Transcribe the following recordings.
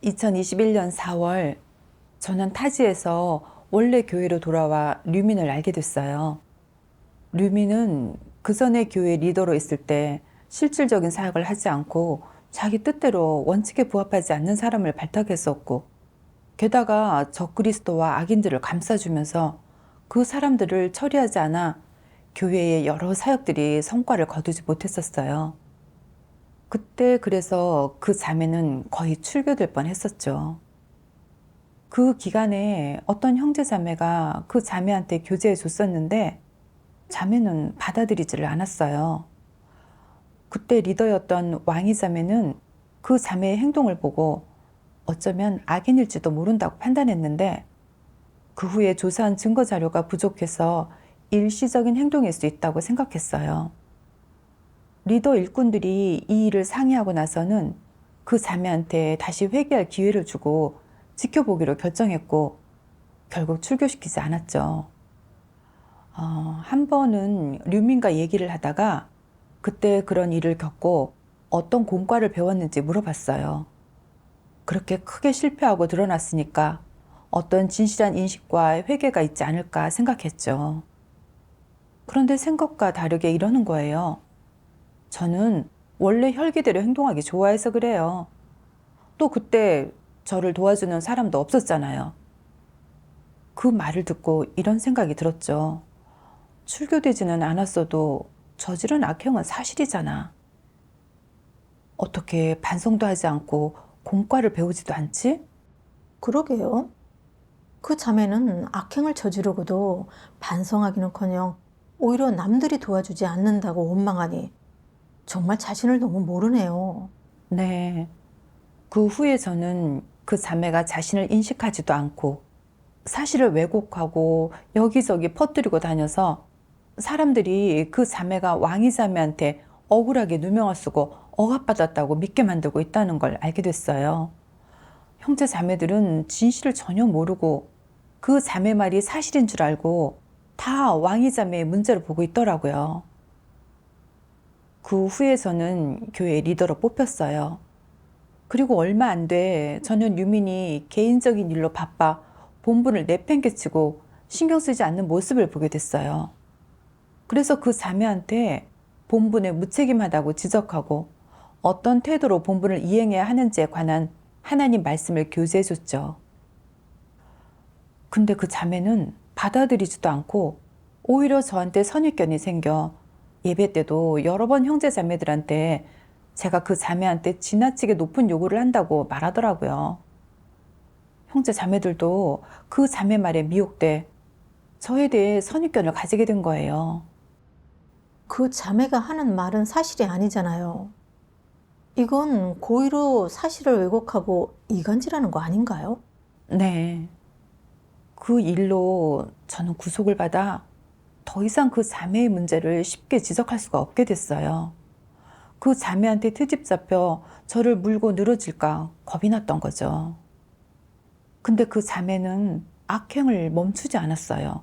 2021년 4월, 저는 타지에서 원래 교회로 돌아와 류민을 알게 됐어요. 류민은 그 전에 교회 리더로 있을 때 실질적인 사역을 하지 않고 자기 뜻대로 원칙에 부합하지 않는 사람을 발탁했었고, 게다가 적그리스도와 악인들을 감싸주면서 그 사람들을 처리하지 않아 교회의 여러 사역들이 성과를 거두지 못했었어요. 그때 그래서 그 자매는 거의 출교될 뻔했었죠. 그 기간에 어떤 형제 자매가 그 자매한테 교제해 줬었는데 자매는 받아들이지를 않았어요. 그때 리더였던 왕이 자매는 그 자매의 행동을 보고 어쩌면 악인일지도 모른다고 판단했는데, 그 후에 조사한 증거 자료가 부족해서 일시적인 행동일 수 있다고 생각했어요. 리더 일꾼들이 이 일을 상의하고 나서는 그 자매한테 다시 회개할 기회를 주고 지켜보기로 결정했고, 결국 출교시키지 않았죠. 한 번은 류민과 얘기를 하다가 그때 그런 일을 겪고 어떤 공과를 배웠는지 물어봤어요. 그렇게 크게 실패하고 드러났으니까 어떤 진실한 인식과 회개가 있지 않을까 생각했죠. 그런데 생각과 다르게 이러는 거예요. 저는 원래 혈기대로 행동하기 좋아해서 그래요. 또 그때 저를 도와주는 사람도 없었잖아요. 그 말을 듣고 이런 생각이 들었죠. 출교되지는 않았어도 저지른 악행은 사실이잖아. 어떻게 반성도 하지 않고 공과를 배우지도 않지? 그러게요. 그 자매는 악행을 저지르고도 반성하기는커녕 오히려 남들이 도와주지 않는다고 원망하니 정말 자신을 너무 모르네요. 네. 그 후에 저는 그 자매가 자신을 인식하지도 않고 사실을 왜곡하고 여기저기 퍼뜨리고 다녀서 사람들이 그 자매가 왕이 자매한테 억울하게 누명을 쓰고 억압받았다고 믿게 만들고 있다는 걸 알게 됐어요. 형제 자매들은 진실을 전혀 모르고 그 자매 말이 사실인 줄 알고 다 왕이 자매의 문제를 보고 있더라고요. 그 후에 저는 교회 리더로 뽑혔어요. 그리고 얼마 안 돼 저는 유민이 개인적인 일로 바빠 본분을 내팽개치고 신경 쓰지 않는 모습을 보게 됐어요. 그래서 그 자매한테 본분에 무책임하다고 지적하고 어떤 태도로 본분을 이행해야 하는지에 관한 하나님 말씀을 교제해 줬죠. 근데 그 자매는 받아들이지도 않고 오히려 저한테 선입견이 생겨 예배 때도 여러 번 형제 자매들한테 제가 그 자매한테 지나치게 높은 요구를 한다고 말하더라고요. 형제 자매들도 그 자매 말에 미혹돼 저에 대해 선입견을 가지게 된 거예요. 그 자매가 하는 말은 사실이 아니잖아요. 이건 고의로 사실을 왜곡하고 이간질하는 거 아닌가요? 네. 그 일로 저는 구속을 받아 더 이상 그 자매의 문제를 쉽게 지적할 수가 없게 됐어요. 그 자매한테 트집 잡혀 저를 물고 늘어질까 겁이 났던 거죠. 근데 그 자매는 악행을 멈추지 않았어요.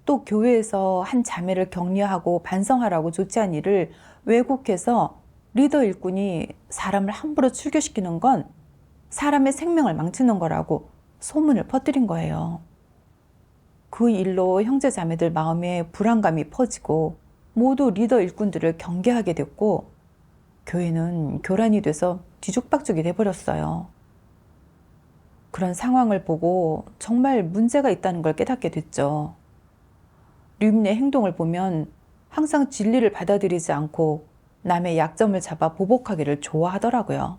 또 교회에서 한 자매를 격려하고 반성하라고 조치한 일을 왜곡해서 리더 일꾼이 사람을 함부로 출교시키는 건 사람의 생명을 망치는 거라고 소문을 퍼뜨린 거예요. 그 일로 형제 자매들 마음에 불안감이 퍼지고 모두 리더 일꾼들을 경계하게 됐고 교회는 교란이 돼서 뒤죽박죽이 돼버렸어요. 그런 상황을 보고 정말 문제가 있다는 걸 깨닫게 됐죠. 류민의 행동을 보면 항상 진리를 받아들이지 않고 남의 약점을 잡아 보복하기를 좋아하더라고요.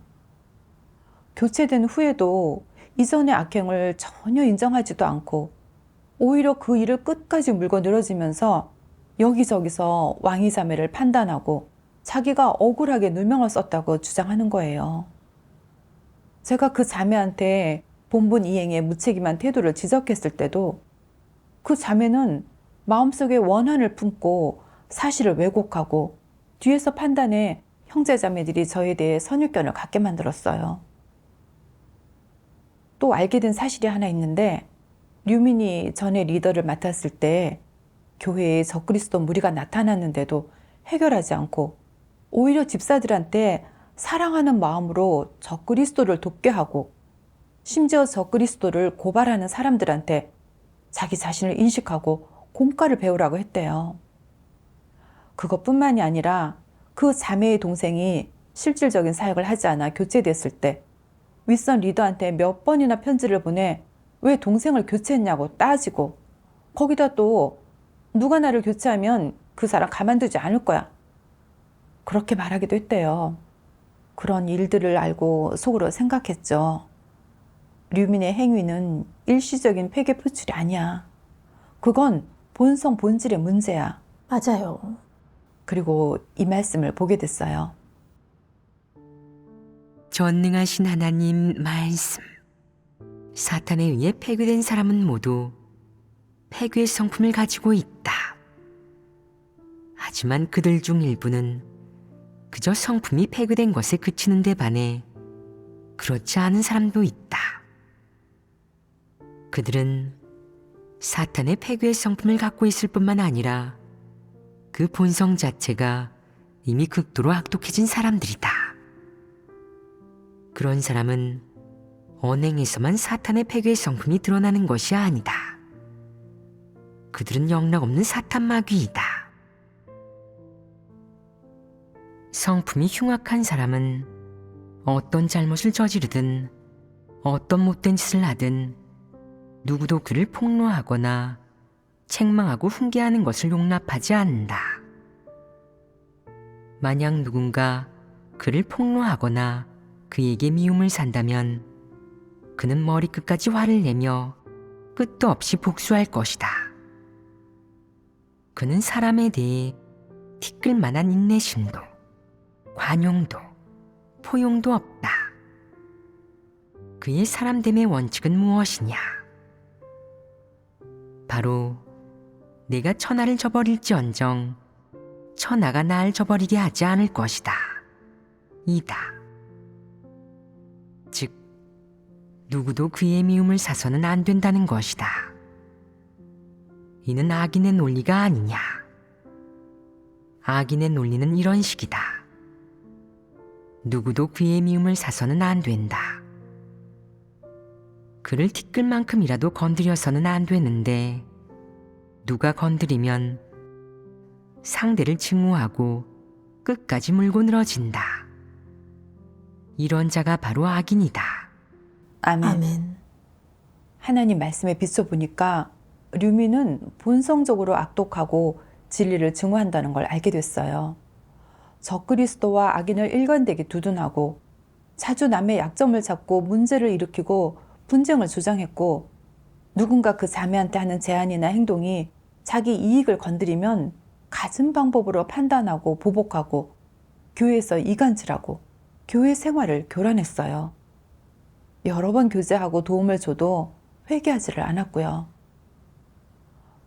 교체된 후에도 이전의 악행을 전혀 인정하지도 않고 오히려 그 일을 끝까지 물고 늘어지면서 여기저기서 왕이 자매를 판단하고 자기가 억울하게 누명을 썼다고 주장하는 거예요. 제가 그 자매한테 본분 이행에 무책임한 태도를 지적했을 때도 그 자매는 마음속에 원한을 품고 사실을 왜곡하고 뒤에서 판단해 형제 자매들이 저에 대해 선입견을 갖게 만들었어요. 또 알게 된 사실이 하나 있는데, 류민이 전에 리더를 맡았을 때 교회에 적그리스도 무리가 나타났는데도 해결하지 않고 오히려 집사들한테 사랑하는 마음으로 적그리스도를 돕게 하고 심지어 적그리스도를 고발하는 사람들한테 자기 자신을 인식하고 공과를 배우라고 했대요. 그것뿐만이 아니라 그 자매의 동생이 실질적인 사역을 하지 않아 교체됐을 때 윗선 리더한테 몇 번이나 편지를 보내 왜 동생을 교체했냐고 따지고, 거기다 또 누가 나를 교체하면 그 사람 가만두지 않을 거야, 그렇게 말하기도 했대요. 그런 일들을 알고 속으로 생각했죠. 류민의 행위는 일시적인 폐괴 표출이 아니야. 그건 본성 본질의 문제야. 맞아요. 그리고 이 말씀을 보게 됐어요. 전능하신 하나님 말씀. 사탄에 의해 폐괴된 사람은 모두 폐괴의 성품을 가지고 있다. 하지만 그들 중 일부는 그저 성품이 폐괴된 것에 그치는 데 반해 그렇지 않은 사람도 있다. 그들은 사탄의 폐괴의 성품을 갖고 있을 뿐만 아니라 그 본성 자체가 이미 극도로 악독해진 사람들이다. 그런 사람은 언행에서만 사탄의 폐괴의 성품이 드러나는 것이 아니다. 그들은 영락없는 사탄 마귀이다. 성품이 흉악한 사람은 어떤 잘못을 저지르든 어떤 못된 짓을 하든 누구도 그를 폭로하거나 책망하고 훈계하는 것을 용납하지 않는다. 만약 누군가 그를 폭로하거나 그에게 미움을 산다면 그는 머리끝까지 화를 내며 끝도 없이 복수할 것이다. 그는 사람에 대해 티끌 만한 인내심도, 관용도, 포용도 없다. 그의 사람됨의 원칙은 무엇이냐? 바로 내가 천하를 저버릴지언정 천하가 날 저버리게 하지 않을 것이다. 이다. 즉, 누구도 그의 미움을 사서는 안 된다는 것이다. 이는 악인의 논리가 아니냐. 악인의 논리는 이런 식이다. 누구도 그의 미움을 사서는 안 된다. 그를 티끌만큼이라도 건드려서는 안 되는데 누가 건드리면 상대를 증오하고 끝까지 물고 늘어진다. 이런 자가 바로 악인이다. 아멘. 아멘. 하나님 말씀에 비춰보니까 류미는 본성적으로 악독하고 진리를 증오한다는 걸 알게 됐어요. 적그리스도와 악인을 일관되게 두둔하고 자주 남의 약점을 찾고 문제를 일으키고 분쟁을 조장했고, 누군가 그 자매한테 하는 제안이나 행동이 자기 이익을 건드리면 갖은 방법으로 판단하고 보복하고 교회에서 이간질하고 교회 생활을 교란했어요. 여러 번 교제하고 도움을 줘도 회개하지를 않았고요.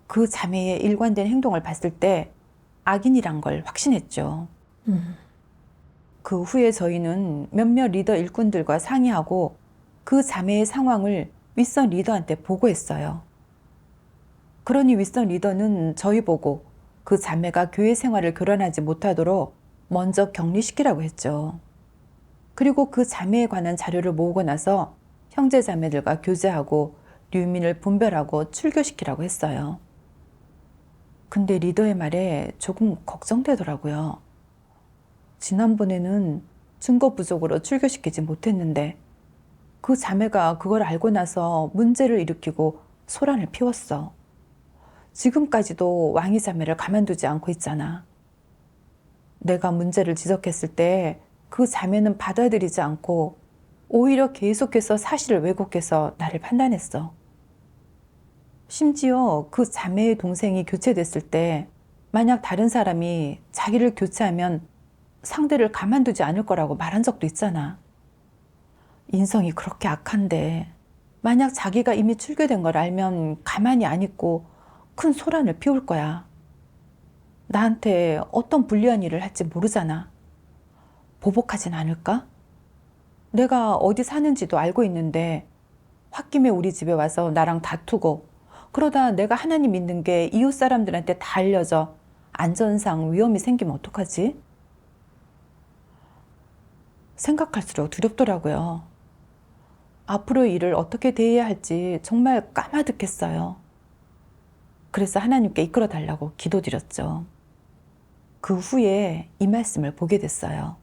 그 자매의 일관된 행동을 봤을 때 악인이란 걸 확신했죠. 그 후에 저희는 몇몇 리더 일꾼들과 상의하고 그 자매의 상황을 윗선 리더한테 보고했어요. 그러니 윗선 리더는 저희 보고 그 자매가 교회 생활을 교란하지 못하도록 먼저 격리시키라고 했죠. 그리고 그 자매에 관한 자료를 모으고 나서 형제 자매들과 교제하고 류민을 분별하고 출교시키라고 했어요. 근데 리더의 말에 조금 걱정되더라고요. 지난번에는 증거 부족으로 출교시키지 못했는데 그 자매가 그걸 알고 나서 문제를 일으키고 소란을 피웠어. 지금까지도 왕이 자매를 가만두지 않고 있잖아. 내가 문제를 지적했을 때 그 자매는 받아들이지 않고 오히려 계속해서 사실을 왜곡해서 나를 판단했어. 심지어 그 자매의 동생이 교체됐을 때 만약 다른 사람이 자기를 교체하면 상대를 가만두지 않을 거라고 말한 적도 있잖아. 인성이 그렇게 악한데 만약 자기가 이미 출교된 걸 알면 가만히 안 있고 큰 소란을 피울 거야. 나한테 어떤 불리한 일을 할지 모르잖아. 보복하진 않을까? 내가 어디 사는지도 알고 있는데 홧김에 우리 집에 와서 나랑 다투고 그러다 내가 하나님 믿는 게 이웃 사람들한테 다 알려져 안전상 위험이 생기면 어떡하지? 생각할수록 두렵더라고요. 앞으로의 일을 어떻게 대해야 할지 정말 까마득했어요. 그래서 하나님께 이끌어 달라고 기도드렸죠. 그 후에 이 말씀을 보게 됐어요.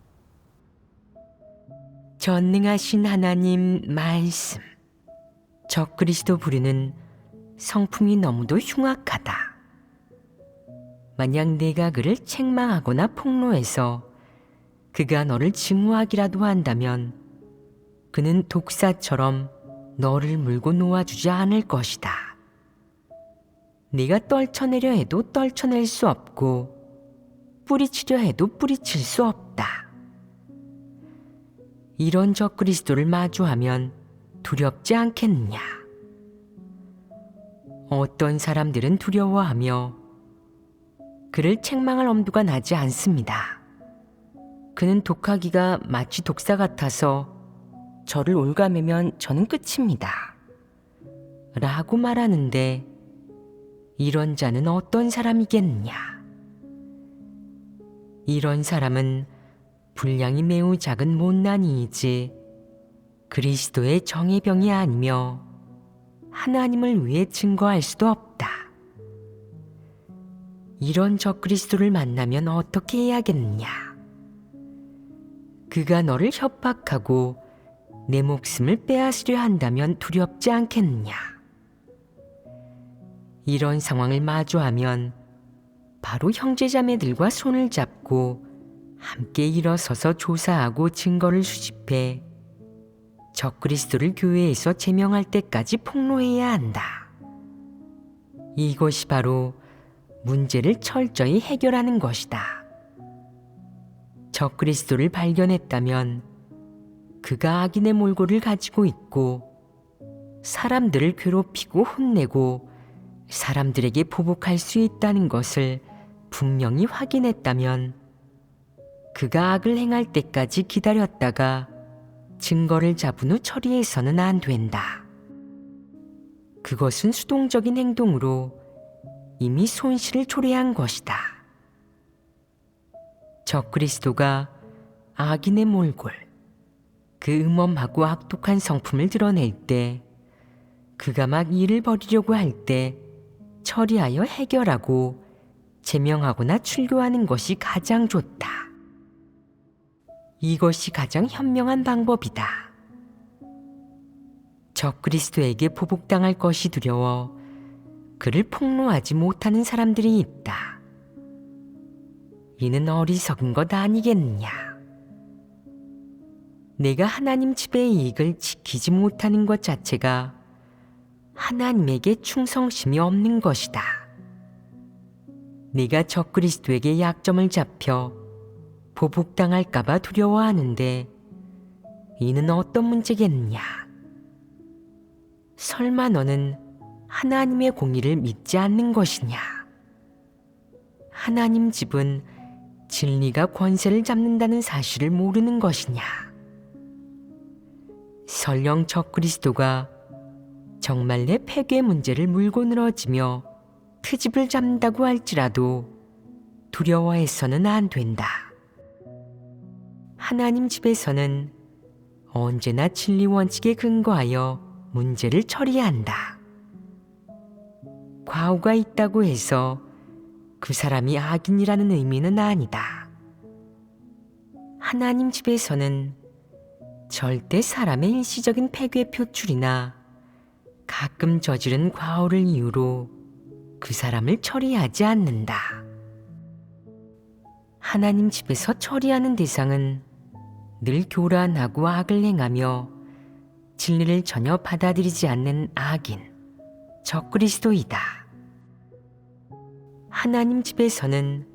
전능하신 하나님 말씀. 적그리스도 부류는 성품이 너무도 흉악하다. 만약 내가 그를 책망하거나 폭로해서 그가 너를 증오하기라도 한다면 그는 독사처럼 너를 물고 놓아주지 않을 것이다. 네가 떨쳐내려 해도 떨쳐낼 수 없고 뿌리치려 해도 뿌리칠 수 없다. 이런 적그리스도를 마주하면 두렵지 않겠느냐? 어떤 사람들은 두려워하며 그를 책망할 엄두가 나지 않습니다. 그는 독하기가 마치 독사 같아서 저를 올가매면 저는 끝입니다. 라고 말하는데 이런 자는 어떤 사람이겠느냐? 이런 사람은 분량이 매우 작은 못난이이지 그리스도의 정예병이 아니며 하나님을 위해 증거할 수도 없다. 이런 적그리스도를 만나면 어떻게 해야겠느냐? 그가 너를 협박하고 내 목숨을 빼앗으려 한다면 두렵지 않겠느냐? 이런 상황을 마주하면 바로 형제자매들과 손을 잡고 함께 일어서서 조사하고 증거를 수집해 적그리스도를 교회에서 제명할 때까지 폭로해야 한다. 이것이 바로 문제를 철저히 해결하는 것이다. 적그리스도를 발견했다면 그가 악인의 몰골을 가지고 있고 사람들을 괴롭히고 혼내고 사람들에게 보복할 수 있다는 것을 분명히 확인했다면 그가 악을 행할 때까지 기다렸다가 증거를 잡은 후 처리해서는 안 된다. 그것은 수동적인 행동으로 이미 손실을 초래한 것이다. 적그리스도가 악인의 몰골, 그 음험하고 악독한 성품을 드러낼 때 그가 막 일을 벌이려고 할 때 처리하여 해결하고 제명하거나 출교하는 것이 가장 좋다. 이것이 가장 현명한 방법이다. 적그리스도에게 보복당할 것이 두려워 그를 폭로하지 못하는 사람들이 있다. 이는 어리석은 것 아니겠느냐? 내가 하나님 집의 이익을 지키지 못하는 것 자체가 하나님에게 충성심이 없는 것이다. 내가 적그리스도에게 약점을 잡혀 보복당할까봐 두려워하는데 이는 어떤 문제겠느냐? 설마 너는 하나님의 공의를 믿지 않는 것이냐? 하나님 집은 진리가 권세를 잡는다는 사실을 모르는 것이냐? 설령 적그리스도가 정말 내 폐괴 문제를 물고 늘어지며 트집을 잡는다고 할지라도 두려워해서는 안 된다. 하나님 집에서는 언제나 진리 원칙에 근거하여 문제를 처리한다. 과오가 있다고 해서 그 사람이 악인이라는 의미는 아니다. 하나님 집에서는 절대 사람의 일시적인 폐괴 표출이나 가끔 저지른 과오를 이유로 그 사람을 처리하지 않는다. 하나님 집에서 처리하는 대상은 늘 교란하고 악을 행하며 진리를 전혀 받아들이지 않는 악인, 적그리스도이다. 하나님 집에서는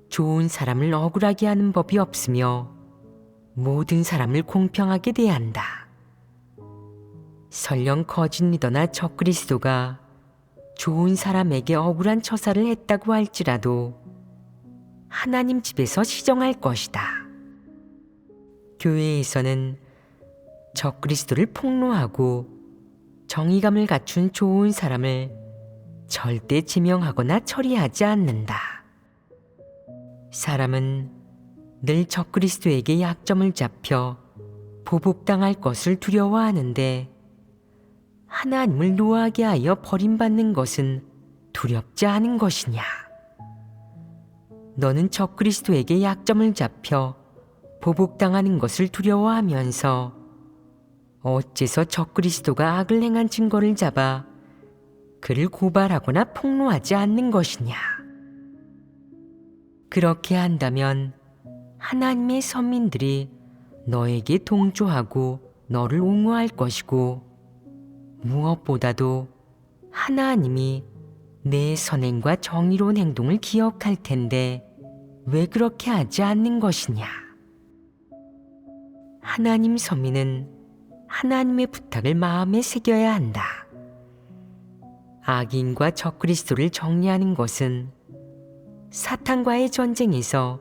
좋은 사람을 억울하게 하는 법이 없으며 모든 사람을 공평하게 대한다. 설령 거짓 리더나 적그리스도가 좋은 사람에게 억울한 처사를 했다고 할지라도 하나님 집에서 시정할 것이다. 교회에서는 적그리스도를 폭로하고 정의감을 갖춘 좋은 사람을 절대 제명하거나 처리하지 않는다. 사람은 늘 적그리스도에게 약점을 잡혀 보복당할 것을 두려워하는데 하나님을 노하게 하여 버림받는 것은 두렵지 않은 것이냐? 너는 적그리스도에게 약점을 잡혀 보복당하는 것을 두려워하면서 어째서 적그리스도가 악을 행한 증거를 잡아 그를 고발하거나 폭로하지 않는 것이냐? 그렇게 한다면 하나님의 선민들이 너에게 동조하고 너를 옹호할 것이고, 무엇보다도 하나님이 내 선행과 정의로운 행동을 기억할 텐데 왜 그렇게 하지 않는 것이냐? 하나님 선민은 하나님의 부탁을 마음에 새겨야 한다. 악인과 적그리스도를 정리하는 것은 사탄과의 전쟁에서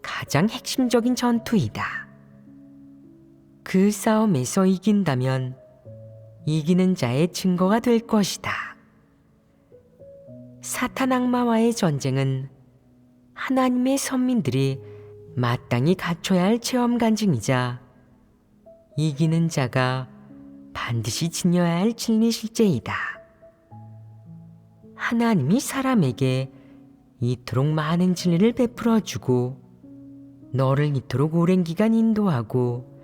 가장 핵심적인 전투이다. 그 싸움에서 이긴다면 이기는 자의 증거가 될 것이다. 사탄 악마와의 전쟁은 하나님의 선민들이 마땅히 갖춰야 할 체험 간증이자 이기는 자가 반드시 지녀야 할 진리 실제이다. 하나님이 사람에게 이토록 많은 진리를 베풀어 주고 너를 이토록 오랜 기간 인도하고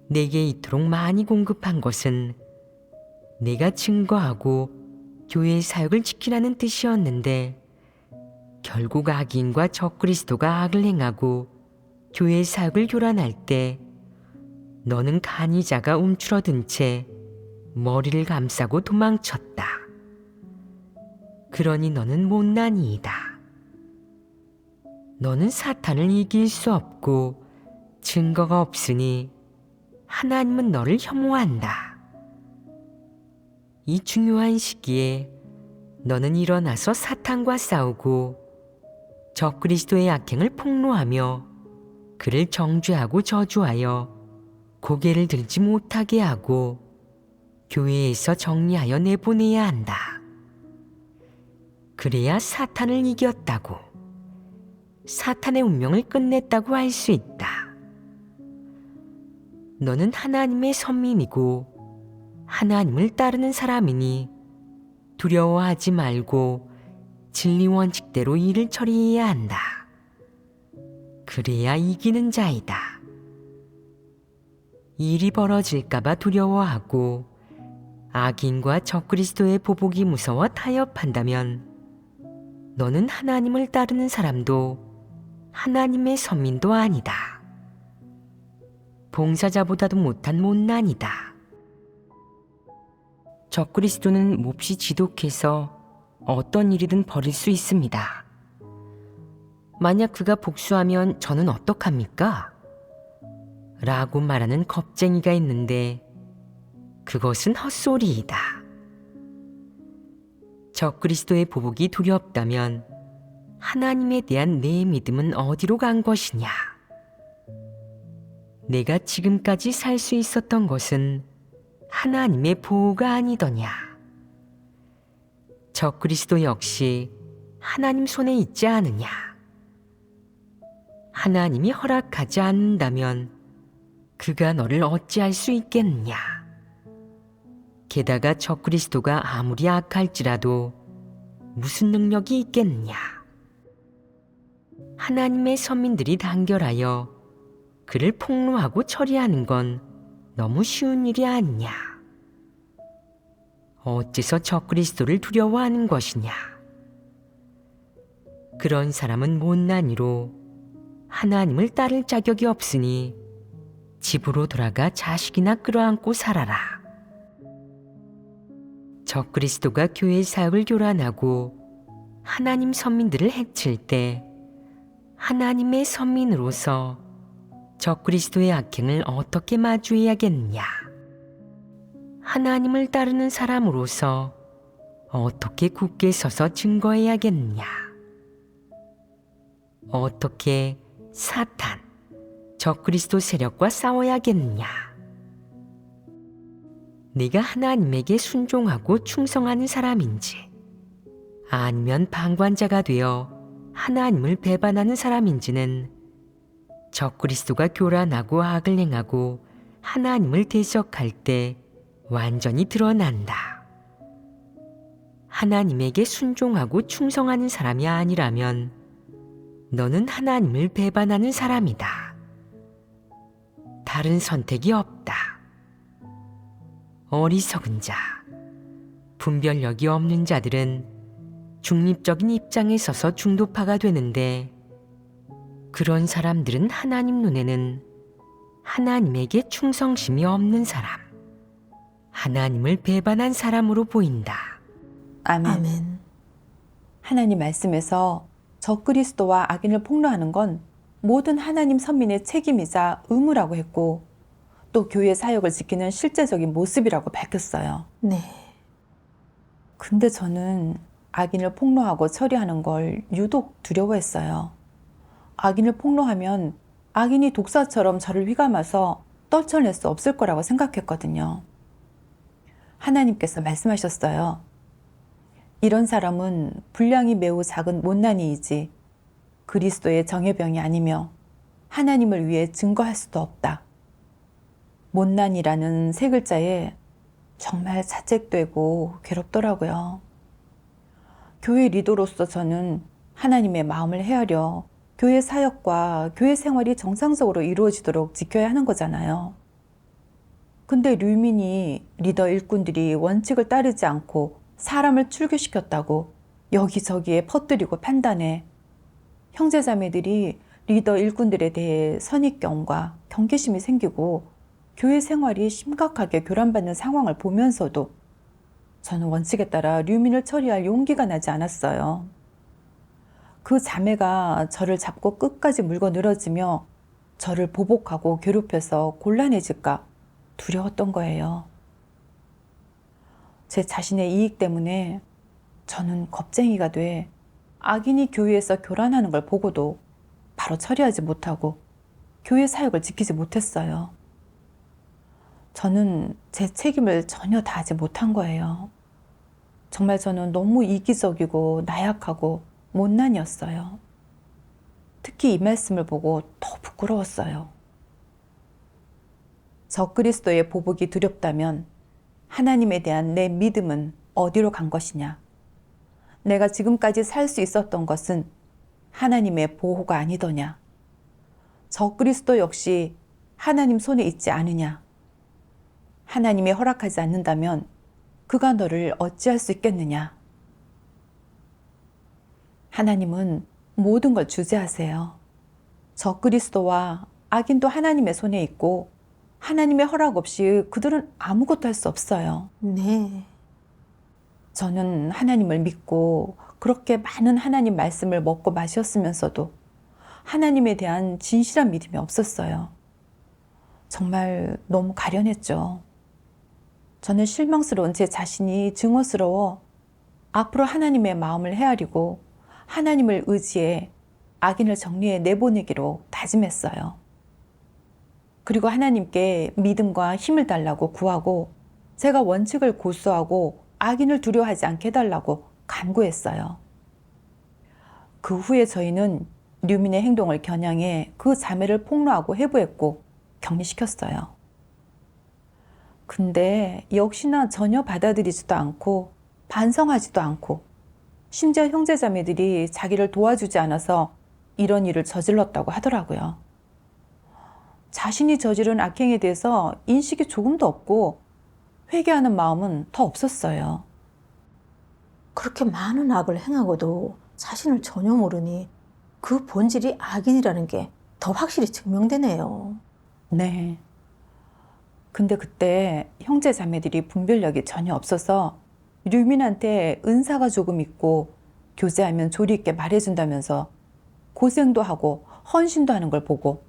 내게 이토록 많이 공급한 것은 내가 증거하고 교회의 사역을 지키라는 뜻이었는데, 결국 악인과 적그리스도가 악을 행하고 교회의 사역을 교란할 때 너는 간이자가 움츠러든 채 머리를 감싸고 도망쳤다. 그러니 너는 못난이이다. 너는 사탄을 이길 수 없고 증거가 없으니 하나님은 너를 혐오한다. 이 중요한 시기에 너는 일어나서 사탄과 싸우고 적그리스도의 악행을 폭로하며 그를 정죄하고 저주하여 고개를 들지 못하게 하고 교회에서 정리하여 내보내야 한다. 그래야 사탄을 이겼다고, 사탄의 운명을 끝냈다고 할 수 있다. 너는 하나님의 선민이고 하나님을 따르는 사람이니 두려워하지 말고 진리 원칙대로 일을 처리해야 한다. 그래야 이기는 자이다. 일이 벌어질까봐 두려워하고 악인과 적그리스도의 보복이 무서워 타협한다면 너는 하나님을 따르는 사람도 하나님의 선민도 아니다. 봉사자보다도 못한 못난이다. 적그리스도는 몹시 지독해서 어떤 일이든 벌일 수 있습니다. 만약 그가 복수하면 저는 어떡합니까? 라고 말하는 겁쟁이가 있는데 그것은 헛소리이다. 적그리스도의 보복이 두렵다면 하나님에 대한 내 믿음은 어디로 간 것이냐? 내가 지금까지 살 수 있었던 것은 하나님의 보호가 아니더냐? 적그리스도 역시 하나님 손에 있지 않으냐? 하나님이 허락하지 않는다면 그가 너를 어찌할 수 있겠느냐? 게다가 적그리스도가 아무리 악할지라도 무슨 능력이 있겠느냐? 하나님의 선민들이 단결하여 그를 폭로하고 처리하는 건 너무 쉬운 일이 아니냐? 어째서 적그리스도를 두려워하는 것이냐? 그런 사람은 못난이로 하나님을 따를 자격이 없으니 집으로 돌아가 자식이나 끌어안고 살아라. 적그리스도가 교회 사역을 교란하고 하나님 선민들을 해칠 때 하나님의 선민으로서 적그리스도의 악행을 어떻게 마주해야겠느냐? 하나님을 따르는 사람으로서 어떻게 굳게 서서 증거해야겠느냐? 어떻게 사탄, 적그리스도 세력과 싸워야겠느냐? 네가 하나님에게 순종하고 충성하는 사람인지, 아니면 방관자가 되어 하나님을 배반하는 사람인지는 적그리스도가 교란하고 악을 행하고 하나님을 대적할 때 완전히 드러난다. 하나님에게 순종하고 충성하는 사람이 아니라면 너는 하나님을 배반하는 사람이다. 다른 선택이 없다. 어리석은 자, 분별력이 없는 자들은 중립적인 입장에 서서 중도파가 되는데, 그런 사람들은 하나님 눈에는 하나님에게 충성심이 없는 사람, 하나님을 배반한 사람으로 보인다. 아멘. 아멘. 하나님 말씀에서 적그리스도와 악인을 폭로하는 건 모든 하나님 선민의 책임이자 의무라고 했고, 또 교회 사역을 지키는 실제적인 모습이라고 밝혔어요. 네. 근데 저는 악인을 폭로하고 처리하는 걸 유독 두려워했어요. 악인을 폭로하면 악인이 독사처럼 저를 휘감아서 떨쳐낼 수 없을 거라고 생각했거든요. 하나님께서 말씀하셨어요. 이런 사람은 분량이 매우 작은 못난이이지 그리스도의 정예병이 아니며 하나님을 위해 증거할 수도 없다. 못난이라는 세 글자에 정말 자책되고 괴롭더라고요. 교회 리더로서 저는 하나님의 마음을 헤아려 교회 사역과 교회 생활이 정상적으로 이루어지도록 지켜야 하는 거잖아요. 근데 류민이 리더 일꾼들이 원칙을 따르지 않고 사람을 출교시켰다고 여기저기에 퍼뜨리고 판단해 형제자매들이 리더 일꾼들에 대해 선입견과 경계심이 생기고 교회 생활이 심각하게 교란받는 상황을 보면서도 저는 원칙에 따라 류민을 처리할 용기가 나지 않았어요. 그 자매가 저를 잡고 끝까지 물고 늘어지며 저를 보복하고 괴롭혀서 곤란해질까 두려웠던 거예요. 제 자신의 이익 때문에 저는 겁쟁이가 돼 악인이 교회에서 교란하는 걸 보고도 바로 처리하지 못하고 교회 사역을 지키지 못했어요. 저는 제 책임을 전혀 다하지 못한 거예요. 정말 저는 너무 이기적이고 나약하고 못난이었어요. 특히 이 말씀을 보고 더 부끄러웠어요. 적그리스도의 보복이 두렵다면 하나님에 대한 내 믿음은 어디로 간 것이냐? 내가 지금까지 살 수 있었던 것은 하나님의 보호가 아니더냐? 적그리스도 역시 하나님 손에 있지 않으냐? 하나님이 허락하지 않는다면 그가 너를 어찌할 수 있겠느냐? 하나님은 모든 걸 주재하세요. 적그리스도와 악인도 하나님의 손에 있고 하나님의 허락 없이 그들은 아무것도 할 수 없어요. 네. 저는 하나님을 믿고 그렇게 많은 하나님 말씀을 먹고 마셨으면서도 하나님에 대한 진실한 믿음이 없었어요. 정말 너무 가련했죠. 저는 실망스러운 제 자신이 증오스러워 앞으로 하나님의 마음을 헤아리고 하나님을 의지해 악인을 정리해 내보내기로 다짐했어요. 그리고 하나님께 믿음과 힘을 달라고 구하고 제가 원칙을 고수하고 악인을 두려워하지 않게 해달라고 간구했어요. 그 후에 저희는 류민의 행동을 겨냥해 그 자매를 폭로하고 해부했고 격리시켰어요. 근데 역시나 전혀 받아들이지도 않고 반성하지도 않고 심지어 형제자매들이 자기를 도와주지 않아서 이런 일을 저질렀다고 하더라고요. 자신이 저지른 악행에 대해서 인식이 조금도 없고 회개하는 마음은 더 없었어요. 그렇게 많은 악을 행하고도 자신을 전혀 모르니 그 본질이 악인이라는 게 더 확실히 증명되네요. 네. 근데 그때 형제 자매들이 분별력이 전혀 없어서 류민한테 은사가 조금 있고 교제하면 조리 있게 말해준다면서 고생도 하고 헌신도 하는 걸 보고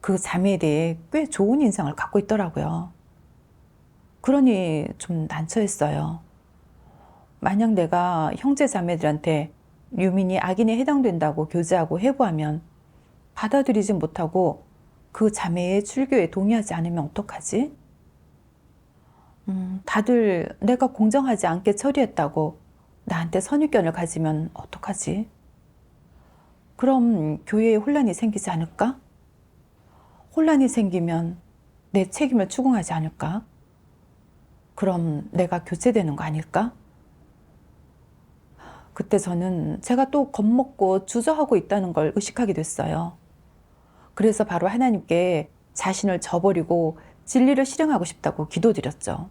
그 자매에 대해 꽤 좋은 인상을 갖고 있더라고요. 그러니 좀 난처했어요. 만약 내가 형제 자매들한테 류민이 악인에 해당된다고 교제하고 해부하면 받아들이지 못하고 그 자매의 출교에 동의하지 않으면 어떡하지? 다들 내가 공정하지 않게 처리했다고 나한테 선입견을 가지면 어떡하지? 그럼 교회에 혼란이 생기지 않을까? 혼란이 생기면 내 책임을 추궁하지 않을까? 그럼 내가 교체되는 거 아닐까? 그때 저는 제가 또 겁먹고 주저하고 있다는 걸 의식하게 됐어요. 그래서 바로 하나님께 자신을 저버리고 진리를 실행하고 싶다고 기도드렸죠.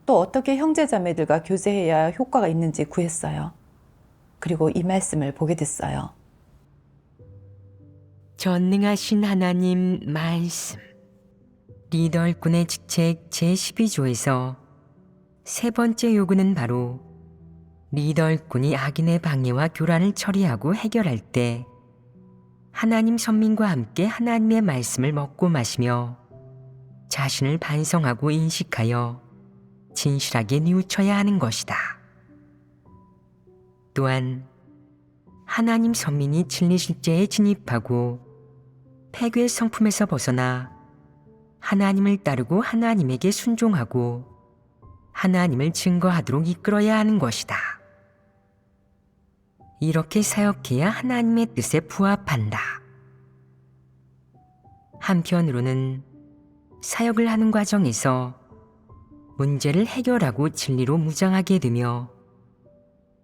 또 어떻게 형제자매들과 교제해야 효과가 있는지 구했어요. 그리고 이 말씀을 보게 됐어요. 전능하신 하나님 말씀. 리더 일꾼의 직책 제12조에서 세 번째 요구는 바로 리더 일꾼이 악인의 방해와 교란을 처리하고 해결할 때 하나님 선민과 함께 하나님의 말씀을 먹고 마시며 자신을 반성하고 인식하여 진실하게 뉘우쳐야 하는 것이다. 또한 하나님 선민이 진리 실제에 진입하고 폐괴의 성품에서 벗어나 하나님을 따르고 하나님에게 순종하고 하나님을 증거하도록 이끌어야 하는 것이다. 이렇게 사역해야 하나님의 뜻에 부합한다. 한편으로는 사역을 하는 과정에서 문제를 해결하고 진리로 무장하게 되며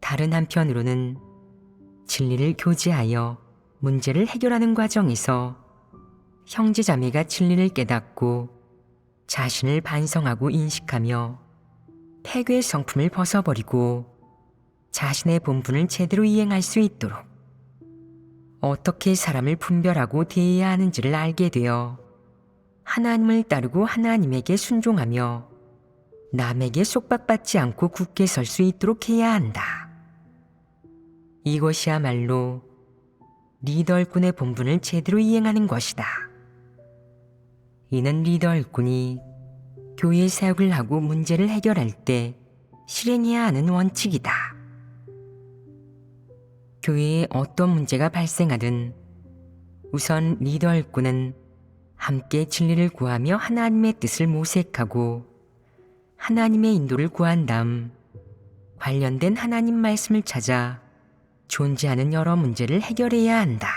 다른 한편으로는 진리를 교제하여 문제를 해결하는 과정에서 형제자매가 진리를 깨닫고 자신을 반성하고 인식하며 폐괴의 성품을 벗어버리고 자신의 본분을 제대로 이행할 수 있도록 어떻게 사람을 분별하고 대해야 하는지를 알게 되어 하나님을 따르고 하나님에게 순종하며 남에게 속박받지 않고 굳게 설 수 있도록 해야 한다. 이것이야말로 리더 일꾼의 본분을 제대로 이행하는 것이다. 이는 리더 일꾼이 교회 사역을 하고 문제를 해결할 때 실행해야 하는 원칙이다. 교회에 어떤 문제가 발생하든 우선 리더 일꾼은 함께 진리를 구하며 하나님의 뜻을 모색하고 하나님의 인도를 구한 다음 관련된 하나님 말씀을 찾아 존재하는 여러 문제를 해결해야 한다.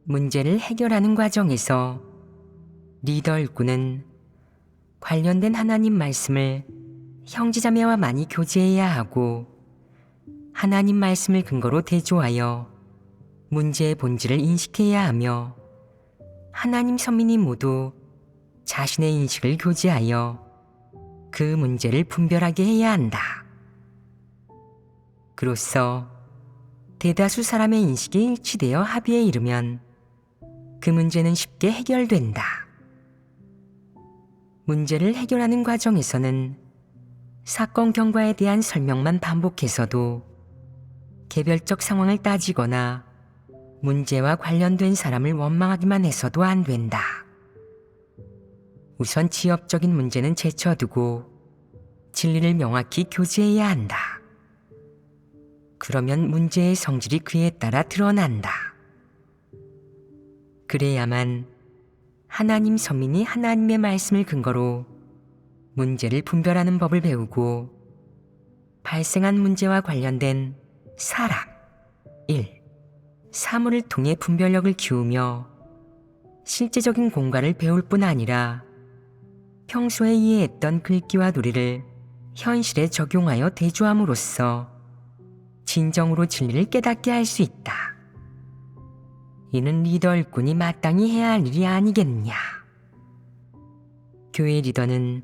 문제를 해결하는 과정에서 리더 일꾼은 관련된 하나님 말씀을 형제자매와 많이 교제해야 하고 하나님 말씀을 근거로 대조하여 문제의 본질을 인식해야 하며 하나님 선민이 모두 자신의 인식을 교제하여 그 문제를 분별하게 해야 한다. 그로써 대다수 사람의 인식이 일치되어 합의에 이르면 그 문제는 쉽게 해결된다. 문제를 해결하는 과정에서는 사건 경과에 대한 설명만 반복해서도 개별적 상황을 따지거나 문제와 관련된 사람을 원망하기만 해서도 안 된다. 우선 지엽적인 문제는 제쳐두고 진리를 명확히 교제해야 한다. 그러면 문제의 성질이 그에 따라 드러난다. 그래야만 하나님 선민이 하나님의 말씀을 근거로 문제를 분별하는 법을 배우고 발생한 문제와 관련된 사람, 일, 사물을 통해 분별력을 키우며 실제적인 공간을 배울 뿐 아니라 평소에 이해했던 글귀와 도리를 현실에 적용하여 대조함으로써 진정으로 진리를 깨닫게 할 수 있다. 이는 리더 일꾼이 마땅히 해야 할 일이 아니겠느냐. 교회 리더는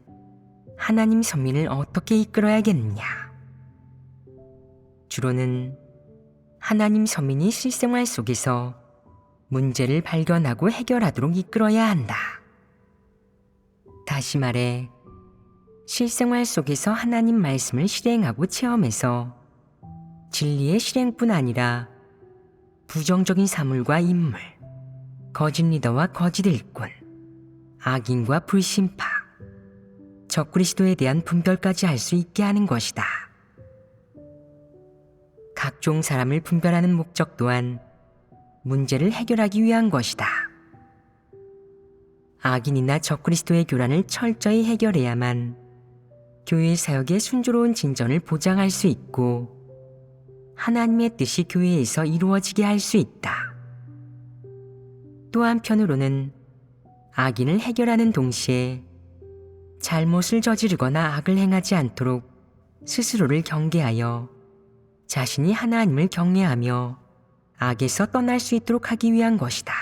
하나님 선민을 어떻게 이끌어야겠느냐. 주로는 하나님 선민이 실생활 속에서 문제를 발견하고 해결하도록 이끌어야 한다. 다시 말해, 실생활 속에서 하나님 말씀을 실행하고 체험해서 진리의 실행뿐 아니라 부정적인 사물과 인물, 거짓 리더와 거짓 일꾼, 악인과 불신파, 적그리스도에 대한 분별까지 할 수 있게 하는 것이다. 각종 사람을 분별하는 목적 또한 문제를 해결하기 위한 것이다. 악인이나 적그리스도의 교란을 철저히 해결해야만 교회 사역의 순조로운 진전을 보장할 수 있고 하나님의 뜻이 교회에서 이루어지게 할 수 있다. 또 한편으로는 악인을 해결하는 동시에 잘못을 저지르거나 악을 행하지 않도록 스스로를 경계하여 자신이 하나님을 경외하며 악에서 떠날 수 있도록 하기 위한 것이다.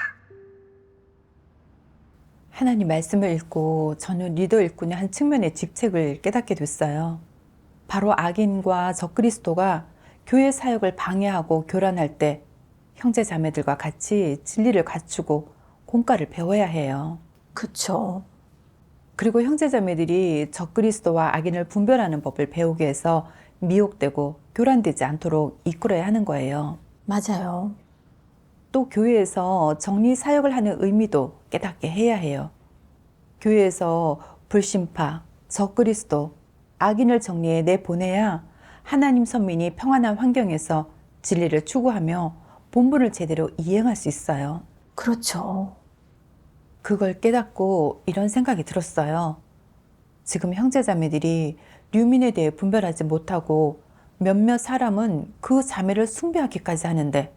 하나님 말씀을 읽고 저는 리더 일꾼의 한 측면의 직책을 깨닫게 됐어요. 바로 악인과 적그리스도가 교회 사역을 방해하고 교란할 때 형제 자매들과 같이 진리를 갖추고 공과를 배워야 해요. 그쵸. 그리고 형제 자매들이 적그리스도와 악인을 분별하는 법을 배우기 위해서 미혹되고 교란되지 않도록 이끌어야 하는 거예요. 맞아요. 또 교회에서 정리 사역을 하는 의미도 깨닫게 해야 해요. 교회에서 불신파, 적그리스도, 악인을 정리해 내보내야 하나님 선민이 평안한 환경에서 진리를 추구하며 본분을 제대로 이행할 수 있어요. 그렇죠. 그걸 깨닫고 이런 생각이 들었어요. 지금 형제자매들이 류민에 대해 분별하지 못하고 몇몇 사람은 그 자매를 숭배하기까지 하는데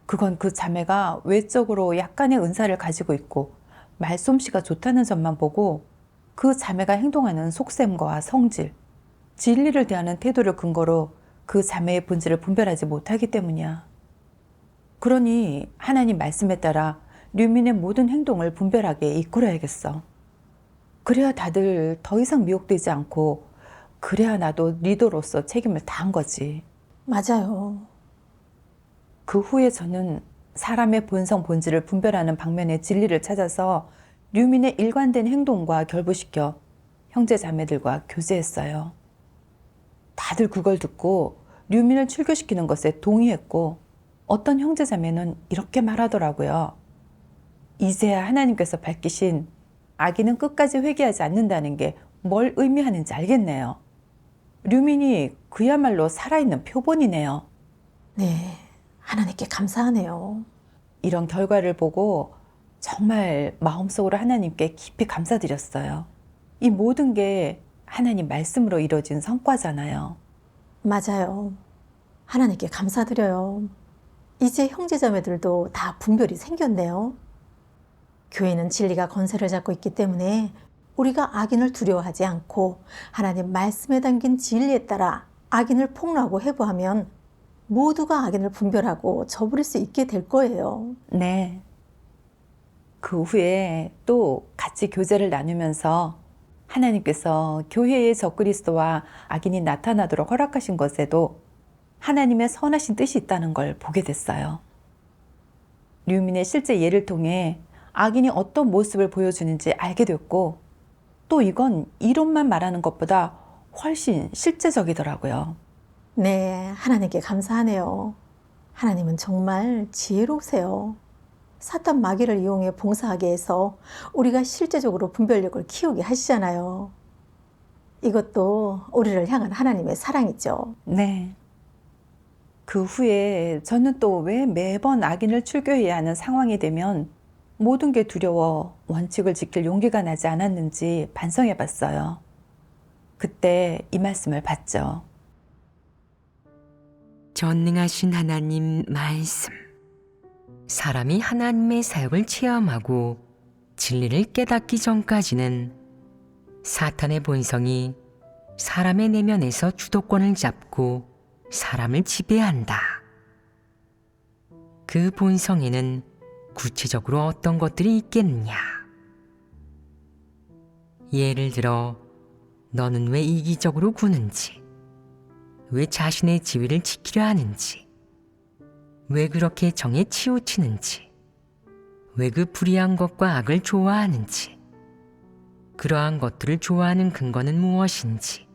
그건 그 자매가 외적으로 약간의 은사를 가지고 있고 말솜씨가 좋다는 점만 보고 그 자매가 행동하는 속셈과 성질, 진리를 대하는 태도를 근거로 그 자매의 본질을 분별하지 못하기 때문이야. 그러니 하나님 말씀에 따라 류민의 모든 행동을 분별하게 이끌어야겠어. 그래야 다들 더 이상 미혹되지 않고 그래야 나도 리더로서 책임을 다한 거지. 맞아요. 그 후에 저는 사람의 본성 본질을 분별하는 방면의 진리를 찾아서 류민의 일관된 행동과 결부시켜 형제 자매들과 교제했어요. 다들 그걸 듣고 류민을 출교시키는 것에 동의했고 어떤 형제 자매는 이렇게 말하더라고요. 이제야 하나님께서 밝히신 악인은 끝까지 회개하지 않는다는 게 뭘 의미하는지 알겠네요. 류민이 그야말로 살아있는 표본이네요. 네. 하나님께 감사하네요. 이런 결과를 보고 정말 마음속으로 하나님께 깊이 감사드렸어요. 이 모든 게 하나님 말씀으로 이루어진 성과잖아요. 맞아요. 하나님께 감사드려요. 이제 형제자매들도 다 분별이 생겼네요. 교회는 진리가 건세를 잡고 있기 때문에 우리가 악인을 두려워하지 않고 하나님 말씀에 담긴 진리에 따라 악인을 폭로하고 해부하면 모두가 악인을 분별하고 저버릴 수 있게 될 거예요. 네. 그 후에 또 같이 교제를 나누면서 하나님께서 교회의 적그리스도와 악인이 나타나도록 허락하신 것에도 하나님의 선하신 뜻이 있다는 걸 보게 됐어요. 류민의 실제 예를 통해 악인이 어떤 모습을 보여주는지 알게 됐고 또 이건 이론만 말하는 것보다 훨씬 실제적이더라고요. 네, 하나님께 감사하네요. 하나님은 정말 지혜로우세요. 사탄 마귀를 이용해 봉사하게 해서 우리가 실제적으로 분별력을 키우게 하시잖아요. 이것도 우리를 향한 하나님의 사랑이죠. 네. 그 후에 저는 또 왜 매번 악인을 출교해야 하는 상황이 되면 모든 게 두려워 원칙을 지킬 용기가 나지 않았는지 반성해 봤어요. 그때 이 말씀을 받죠. 전능하신 하나님 말씀. 사람이 하나님의 사역을 체험하고 진리를 깨닫기 전까지는 사탄의 본성이 사람의 내면에서 주도권을 잡고 사람을 지배한다. 그 본성에는 구체적으로 어떤 것들이 있겠느냐? 예를 들어 너는 왜 이기적으로 구는지, 왜 자신의 지위를 지키려 하는지, 왜 그렇게 정에 치우치는지, 왜 그 불의한 것과 악을 좋아하는지, 그러한 것들을 좋아하는 근거는 무엇인지,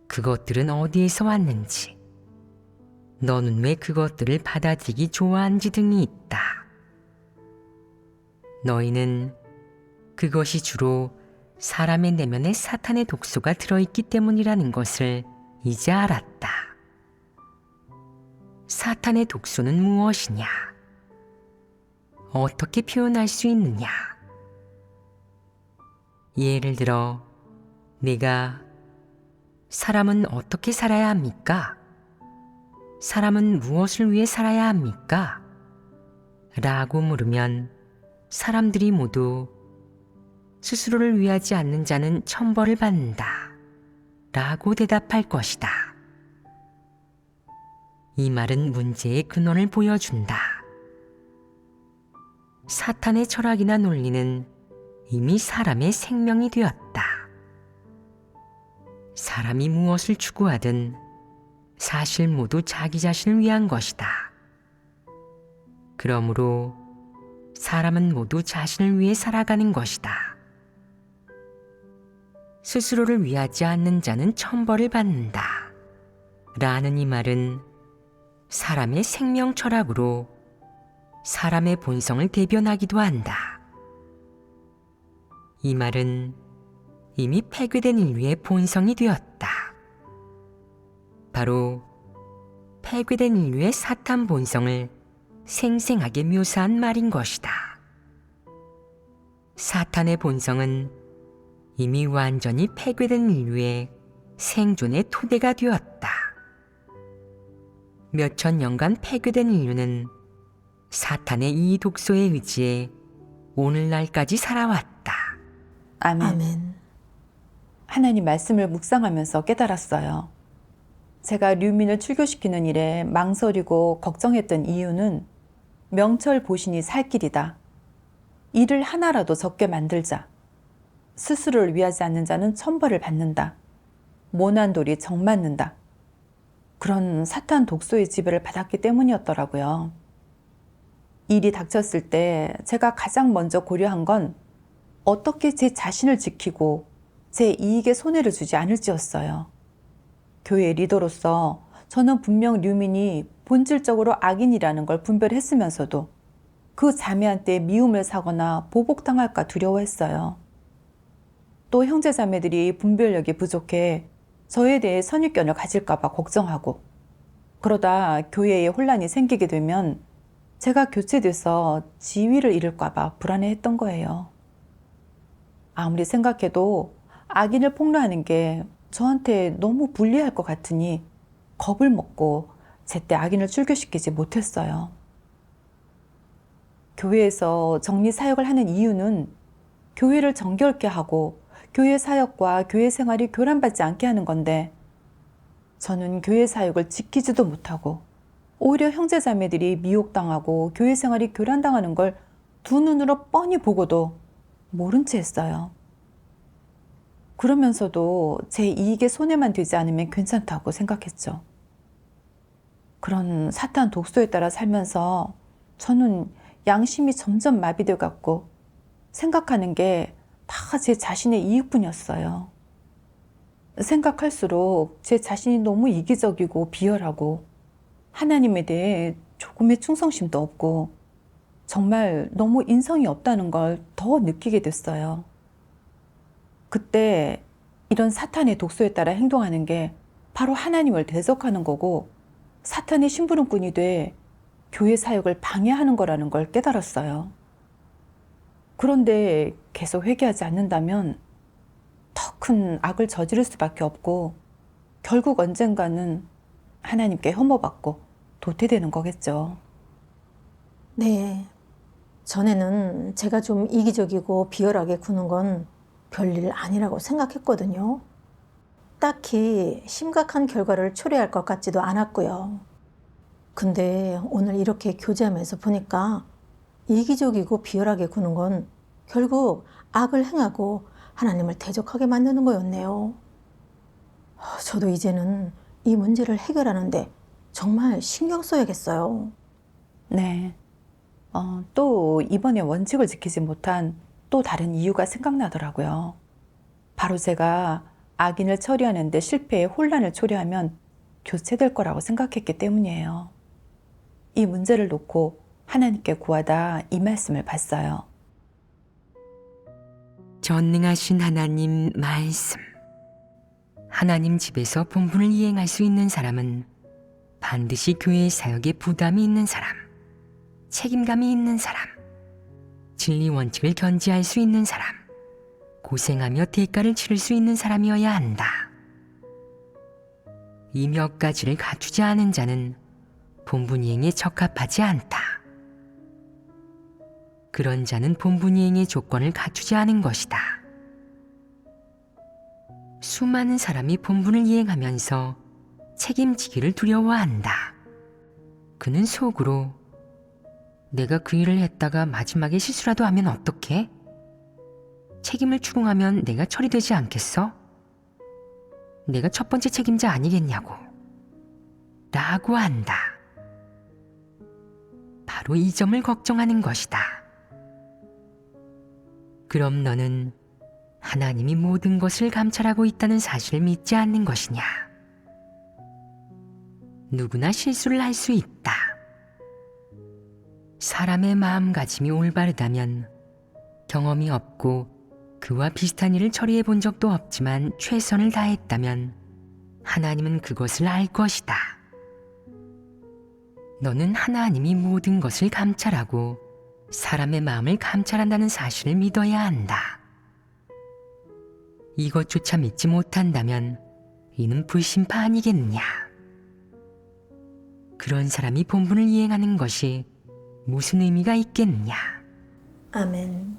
그것들은 어디에서 왔는지, 너는 왜 그것들을 받아들이기 좋아하는지 등이 있다. 너희는 그것이 주로 사람의 내면에 사탄의 독소가 들어있기 때문이라는 것을 이제 알았다. 사탄의 독소는 무엇이냐? 어떻게 표현할 수 있느냐? 예를 들어 내가 사람은 어떻게 살아야 합니까? 사람은 무엇을 위해 살아야 합니까? 라고 물으면 사람들이 모두 스스로를 위하지 않는 자는 천벌을 받는다 라고 대답할 것이다. 이 말은 문제의 근원을 보여준다. 사탄의 철학이나 논리는 이미 사람의 생명이 되었다. 사람이 무엇을 추구하든 사실 모두 자기 자신을 위한 것이다. 그러므로 사람은 모두 자신을 위해 살아가는 것이다. 스스로를 위하지 않는 자는 천벌을 받는다 라는 이 말은 사람의 생명 철학으로 사람의 본성을 대변하기도 한다. 이 말은 이미 폐괴된 인류의 본성이 되었다. 바로 폐괴된 인류의 사탄 본성을 생생하게 묘사한 말인 것이다. 사탄의 본성은 이미 완전히 폐괴된 인류의 생존의 토대가 되었다. 몇천 년간 폐괴된 인류는 사탄의 이 독소에 의지해 오늘날까지 살아왔다. 아멘. 아멘. 하나님 말씀을 묵상하면서 깨달았어요. 제가 류민을 출교시키는 일에 망설이고 걱정했던 이유는 명철 보신이 살 길이다. 일을 하나라도 적게 만들자. 스스로를 위하지 않는 자는 천벌을 받는다. 모난 돌이 정 맞는다. 그런 사탄 독소의 지배를 받았기 때문이었더라고요. 일이 닥쳤을 때 제가 가장 먼저 고려한 건 어떻게 제 자신을 지키고 제 이익에 손해를 주지 않을지였어요. 교회 리더로서 저는 분명 류민이 본질적으로 악인이라는 걸 분별했으면서도 그 자매한테 미움을 사거나 보복당할까 두려워했어요. 또 형제자매들이 분별력이 부족해 저에 대해 선입견을 가질까 봐 걱정하고, 그러다 교회에 혼란이 생기게 되면 제가 교체돼서 지위를 잃을까 봐 불안해했던 거예요. 아무리 생각해도 악인을 폭로하는 게 저한테 너무 불리할 것 같으니 겁을 먹고 제때 악인을 출교시키지 못했어요. 교회에서 정리 사역을 하는 이유는 교회를 정결케 하고 교회 사역과 교회 생활이 교란받지 않게 하는 건데, 저는 교회 사역을 지키지도 못하고 오히려 형제자매들이 미혹당하고 교회 생활이 교란당하는 걸 두 눈으로 뻔히 보고도 모른 채 했어요. 그러면서도 제 이익에 손해만 되지 않으면 괜찮다고 생각했죠. 그런 사탄 독소에 따라 살면서 저는 양심이 점점 마비돼 갔고 생각하는 게 다 제 자신의 이익뿐이었어요. 생각할수록 제 자신이 너무 이기적이고 비열하고 하나님에 대해 조금의 충성심도 없고 정말 너무 인성이 없다는 걸 더 느끼게 됐어요. 그때 이런 사탄의 독소에 따라 행동하는 게 바로 하나님을 대적하는 거고 사탄의 심부름꾼이 돼 교회 사역을 방해하는 거라는 걸 깨달았어요. 그런데 계속 회개하지 않는다면 더 큰 악을 저지를 수밖에 없고 결국 언젠가는 하나님께 혐오받고 도태되는 거겠죠. 네. 전에는 제가 좀 이기적이고 비열하게 구는 건 별일 아니라고 생각했거든요. 딱히 심각한 결과를 초래할 것 같지도 않았고요. 근데 오늘 이렇게 교제하면서 보니까 이기적이고 비열하게 구는 건 결국 악을 행하고 하나님을 대적하게 만드는 거였네요. 저도 이제는 이 문제를 해결하는데 정말 신경 써야겠어요. 네. 또 이번에 원칙을 지키지 못한 또 다른 이유가 생각나더라고요. 바로 제가 악인을 처리하는데 실패해 혼란을 초래하면 교체될 거라고 생각했기 때문이에요. 이 문제를 놓고 하나님께 구하다 이 말씀을 봤어요. 전능하신 하나님 말씀. 하나님 집에서 본분을 이행할 수 있는 사람은 반드시 교회 사역에 부담이 있는 사람, 책임감이 있는 사람, 진리 원칙을 견지할 수 있는 사람, 고생하며 대가를 치를 수 있는 사람이어야 한다. 이 몇 가지를 갖추지 않은 자는 본분 이행에 적합하지 않다. 그런 자는 본분이행의 조건을 갖추지 않은 것이다. 수많은 사람이 본분을 이행하면서 책임지기를 두려워한다. 그는 속으로 내가 그 일을 했다가 마지막에 실수라도 하면 어떡해? 책임을 추궁하면 내가 처리되지 않겠어? 내가 첫 번째 책임자 아니겠냐고 라고 한다. 바로 이 점을 걱정하는 것이다. 그럼 너는 하나님이 모든 것을 감찰하고 있다는 사실을 믿지 않는 것이냐? 누구나 실수를 할 수 있다. 사람의 마음가짐이 올바르다면 경험이 없고 그와 비슷한 일을 처리해 본 적도 없지만 최선을 다했다면 하나님은 그것을 알 것이다. 너는 하나님이 모든 것을 감찰하고 사람의 마음을 감찰한다는 사실을 믿어야 한다. 이것조차 믿지 못한다면 이는 불신파 아니겠느냐? 그런 사람이 본분을 이행하는 것이 무슨 의미가 있겠느냐? 아멘.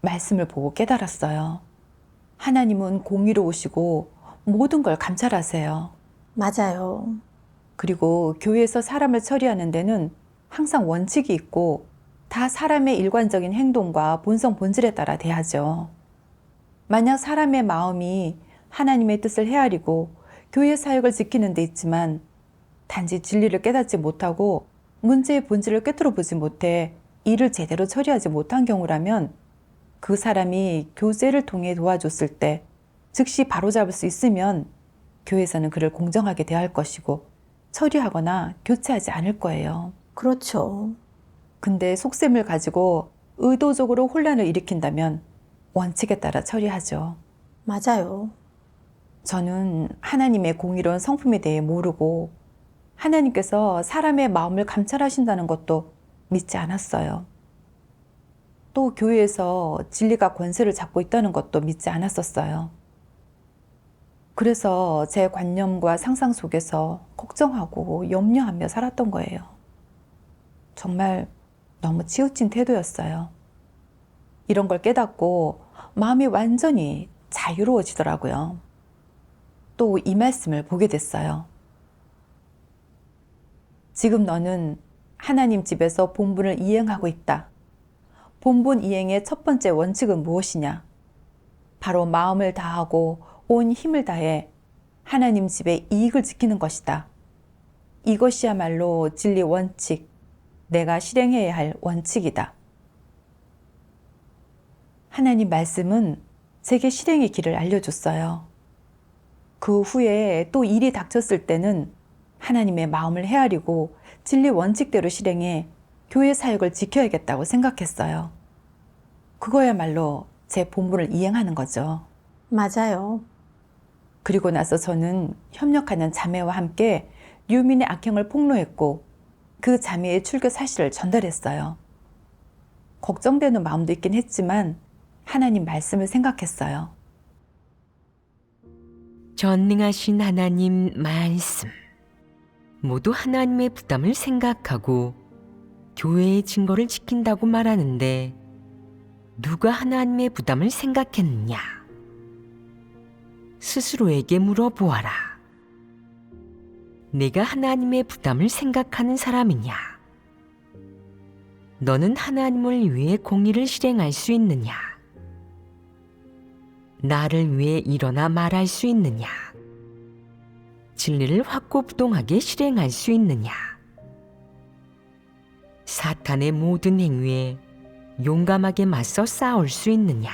말씀을 보고 깨달았어요. 하나님은 공의로우시고 모든 걸 감찰하세요. 맞아요. 그리고 교회에서 사람을 처리하는 데는 항상 원칙이 있고 다 사람의 일관적인 행동과 본성 본질에 따라 대하죠. 만약 사람의 마음이 하나님의 뜻을 헤아리고 교회 사역을 지키는 데 있지만 단지 진리를 깨닫지 못하고 문제의 본질을 꿰뚫어 보지 못해 일을 제대로 처리하지 못한 경우라면 그 사람이 교제를 통해 도와줬을 때 즉시 바로잡을 수 있으면 교회에서는 그를 공정하게 대할 것이고 처리하거나 교체하지 않을 거예요. 그렇죠. 근데 속셈을 가지고 의도적으로 혼란을 일으킨다면 원칙에 따라 처리하죠. 맞아요. 저는 하나님의 공의로운 성품에 대해 모르고 하나님께서 사람의 마음을 감찰하신다는 것도 믿지 않았어요. 또 교회에서 진리가 권세를 잡고 있다는 것도 믿지 않았었어요. 그래서 제 관념과 상상 속에서 걱정하고 염려하며 살았던 거예요. 정말 너무 치우친 태도였어요. 이런 걸 깨닫고 마음이 완전히 자유로워지더라고요. 또 이 말씀을 보게 됐어요. 지금 너는 하나님 집에서 본분을 이행하고 있다. 본분 이행의 첫 번째 원칙은 무엇이냐? 바로 마음을 다하고 온 힘을 다해 하나님 집의 이익을 지키는 것이다. 이것이야말로 진리 원칙, 내가 실행해야 할 원칙이다. 하나님 말씀은 제게 실행의 길을 알려줬어요. 그 후에 또 일이 닥쳤을 때는 하나님의 마음을 헤아리고 진리 원칙대로 실행해 교회 사역을 지켜야겠다고 생각했어요. 그거야말로 제 본분을 이행하는 거죠. 맞아요. 그리고 나서 저는 협력하는 자매와 함께 류민의 악행을 폭로했고 그 자매의 출교 사실을 전달했어요. 걱정되는 마음도 있긴 했지만 하나님 말씀을 생각했어요. 전능하신 하나님 말씀. 모두 하나님의 부담을 생각하고 교회의 증거를 지킨다고 말하는데 누가 하나님의 부담을 생각했느냐? 스스로에게 물어보아라. 내가 하나님의 부담을 생각하는 사람이냐? 너는 하나님을 위해 공의를 실행할 수 있느냐? 나를 위해 일어나 말할 수 있느냐? 진리를 확고부동하게 실행할 수 있느냐? 사탄의 모든 행위에 용감하게 맞서 싸울 수 있느냐?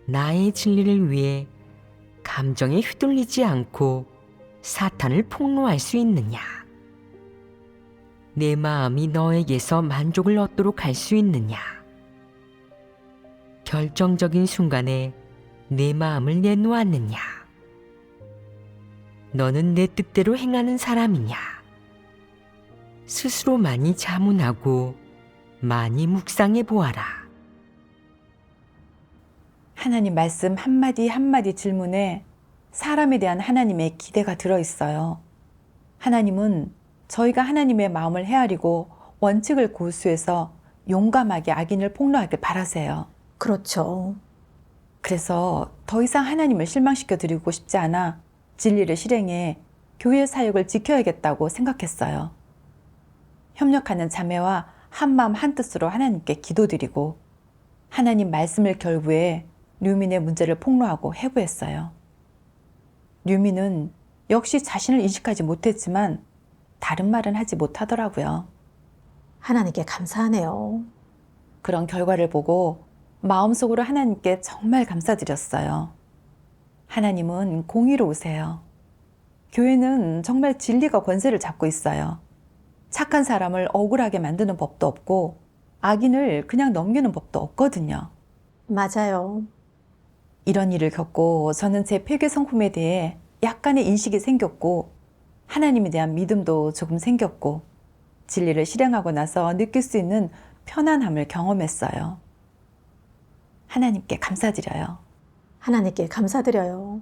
나의 진리를 위해 감정에 휘둘리지 않고 사탄을 폭로할 수 있느냐? 내 마음이 너에게서 만족을 얻도록 할 수 있느냐? 결정적인 순간에 내 마음을 내놓았느냐? 너는 내 뜻대로 행하는 사람이냐? 스스로 많이 자문하고 많이 묵상해 보아라. 하나님 말씀 한마디 한마디 질문에 사람에 대한 하나님의 기대가 들어있어요. 하나님은 저희가 하나님의 마음을 헤아리고 원칙을 고수해서 용감하게 악인을 폭로하길 바라세요. 그렇죠. 그래서 더 이상 하나님을 실망시켜 드리고 싶지 않아 진리를 실행해 교회 사역을 지켜야겠다고 생각했어요. 협력하는 자매와 한마음 한뜻으로 하나님께 기도드리고 하나님 말씀을 결부해 류민의 문제를 폭로하고 해부했어요. 류민은 역시 자신을 인식하지 못했지만 다른 말은 하지 못하더라고요. 하나님께 감사하네요. 그런 결과를 보고 마음속으로 하나님께 정말 감사드렸어요. 하나님은 공의로우세요. 교회는 정말 진리가 권세를 잡고 있어요. 착한 사람을 억울하게 만드는 법도 없고 악인을 그냥 넘기는 법도 없거든요. 맞아요. 이런 일을 겪고 저는 제 폐괴 성품에 대해 약간의 인식이 생겼고 하나님에 대한 믿음도 조금 생겼고 진리를 실행하고 나서 느낄 수 있는 편안함을 경험했어요. 하나님께 감사드려요. 하나님께 감사드려요.